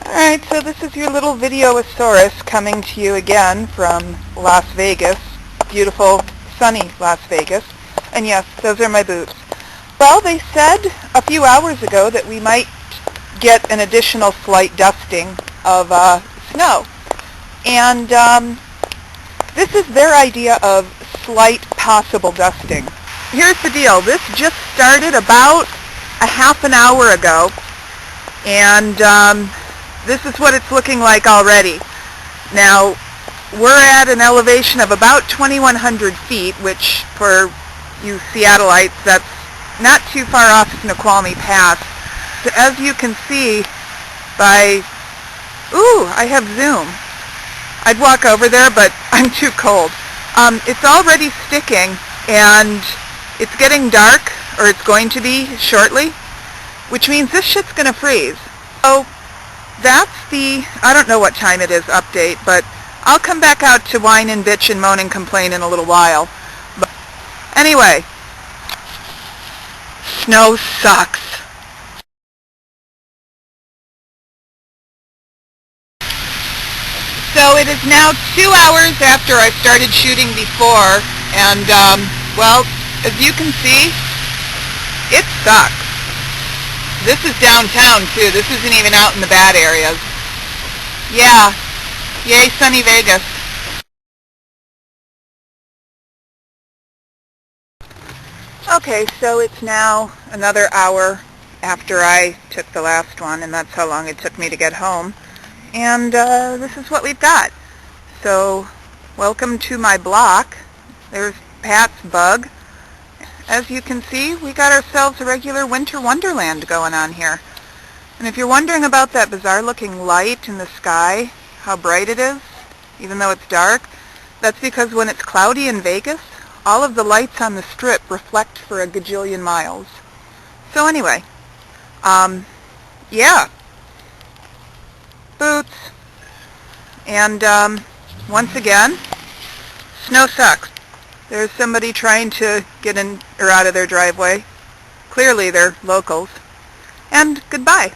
Alright, so this is your little Videosaurus coming to you again from Las Vegas. Beautiful, sunny Las Vegas. And yes, those are my boots. Well, they said a few hours ago that we might get an additional slight dusting of snow. And this is their idea of slight possible dusting. Here's the deal. This just started about a half an hour ago. And this is what it's looking like already. Now, we're at an elevation of about 2,100 feet, which for you Seattleites, that's not too far off Snoqualmie Pass. So as you can see by, I have Zoom. I'd walk over there, but I'm too cold. It's already sticking, and it's getting dark, or it's going to be shortly, which means this shit's going to freeze. So that's the, I don't know what time it is, update, but I'll come back out to whine and bitch and moan and complain in a little while. But anyway, snow sucks. So it is now 2 hours after I started shooting before, and well, as you can see, it sucks. This is downtown too. This isn't even out in the bad areas. Yeah. Yay, sunny Vegas. Okay, so it's now another hour after I took the last one, and that's how long it took me to get home. And this is what we've got. So, welcome to my block. There's Pat's bug. As you can see, we got ourselves a regular winter wonderland going on here. And if you're wondering about that bizarre looking light in the sky, how bright it is, even though it's dark, that's because when it's cloudy in Vegas, all of the lights on the strip reflect for a gajillion miles. So anyway, yeah. Boots. And once again, snow sucks. There's somebody trying to get in or out of their driveway. Clearly they're locals. And goodbye.